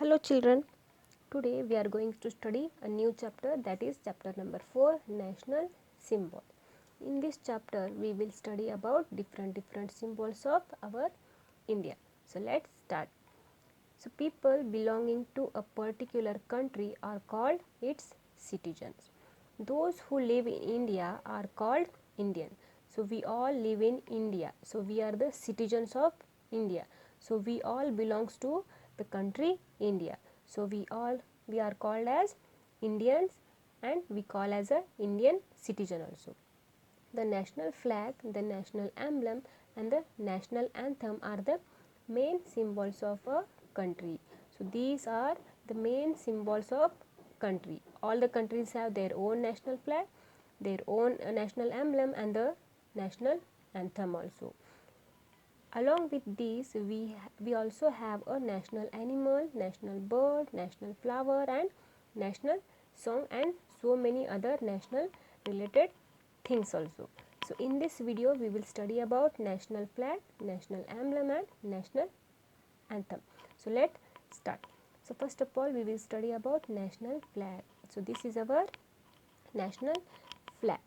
Hello children, today we are going to study a new chapter, that is chapter number 4, National Symbol. In this chapter we will study about different symbols of our India. So let's start. So people belonging to a particular country are called its citizens. Those who live in India are called Indian. So we all live in India. So we are the citizens of India. So we all belongs to the country India. So we are called as Indians and we call as a Indian citizen also. The national flag, the national emblem and the national anthem are the main symbols of a country. So these are the main symbols of country. All the countries have their own national flag, their own national emblem and the national anthem also. Along with these, we also have a national animal, national bird, national flower and national song and so many other national related things also. So in this video we will study about national flag, national emblem and national anthem. So let's start. So first of all we will study about national flag. So this is our national flag.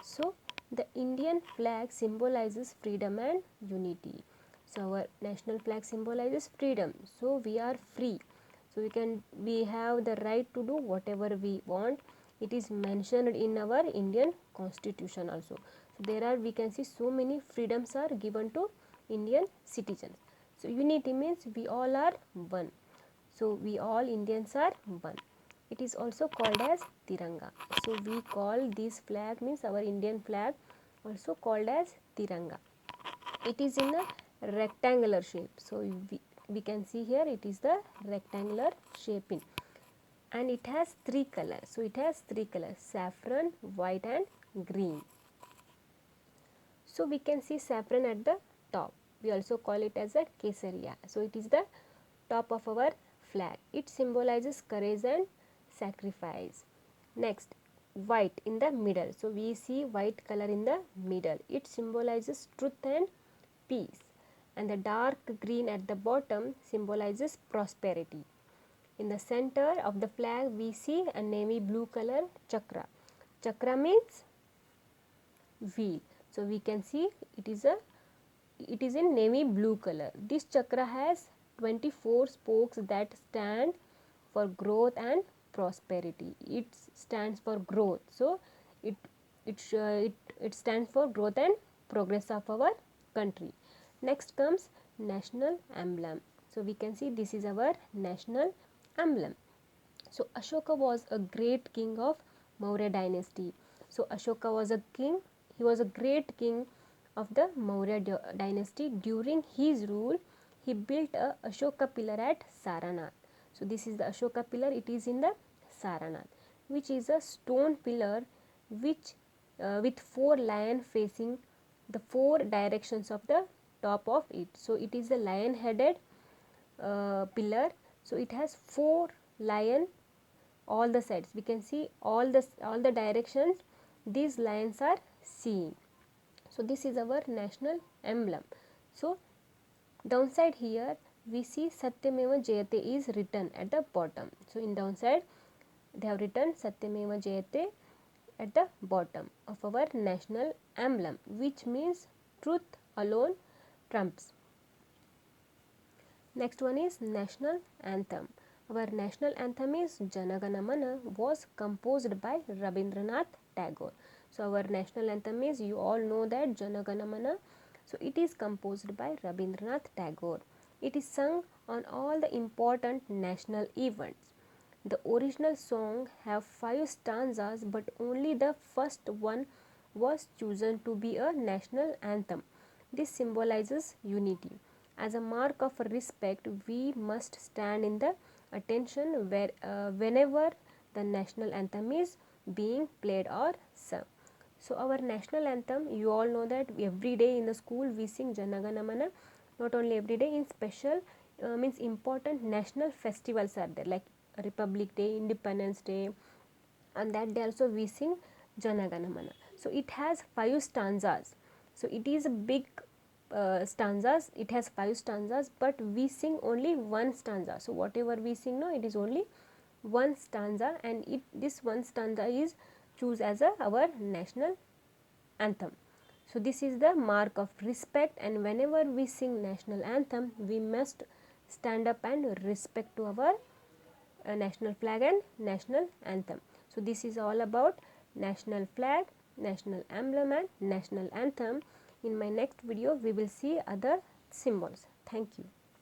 So the Indian flag symbolizes freedom and unity. So our national flag symbolizes freedom. So we are free. So we have the right to do whatever we want. It is mentioned in our Indian constitution also. So there are, we can see, so many freedoms are given to Indian citizens. So unity means we all are one. So we all Indians are one. It is also called as Tiranga. So we call this flag, means our Indian flag, also called as Tiranga. It is in a rectangular shape. So we can see here it is the rectangular shaping and it has three colors. So it has three colors: saffron, white and green. So we can see saffron at the top. We also call it as a kesaria. So it is the top of our flag. It symbolizes courage and sacrifice. Next, white in the middle. So we see white color in the middle. It symbolizes truth and peace. And the dark green at the bottom symbolizes prosperity. In the center of the flag we see a navy blue color chakra. Chakra means wheel. So we can see it is in navy blue color. This chakra has 24 spokes that stand for growth and prosperity. It stands for growth. So it it stands for growth and progress of our country. Next comes national emblem. So we can see this is our national emblem. So Ashoka was a great king of Maurya dynasty. So Ashoka was a king. He was a great king of the Maurya dynasty. During his rule, he built a Ashoka pillar at Saranath. So this is the Ashoka pillar. It is in the Saranath, which is a stone pillar which with four lions facing the four directions of the top of it. So it is a lion-headed pillar. So it has four lion all the sides. We can see all the directions these lines are seeing. So this is our national emblem. So downside here we see Satyameva Jayate is written at the bottom. So in downside they have written Satyameva Jayate at the bottom of our national emblem, which means truth alone trumps. Next one is national anthem. Our national anthem is Jana Gana Mana, was composed by Rabindranath Tagore. So our national anthem is, you all know that, Jana Gana Mana. So it is composed by Rabindranath Tagore. It is sung on all the important national events. The original song have 5 stanzas, but only the first one was chosen to be a national anthem. This symbolizes unity. As a mark of respect, we must stand in the attention whenever the national anthem is being played or sung. So our national anthem, you all know that every day in the school we sing Jana Gana Mana. Not only every day, in special means important national festivals are there, like Republic Day, Independence Day, and that day also we sing Jana Gana Mana. So it has 5 stanzas. So it is a big stanzas. It has 5 stanzas, but we sing only one stanza. So whatever we sing, no, it is only one stanza, and this one stanza is choose as our national anthem. So this is the mark of respect, and whenever we sing national anthem, we must stand up and respect to our national flag and national anthem. So this is all about national flag, national emblem and national anthem. In my next video we will see other symbols. Thank you.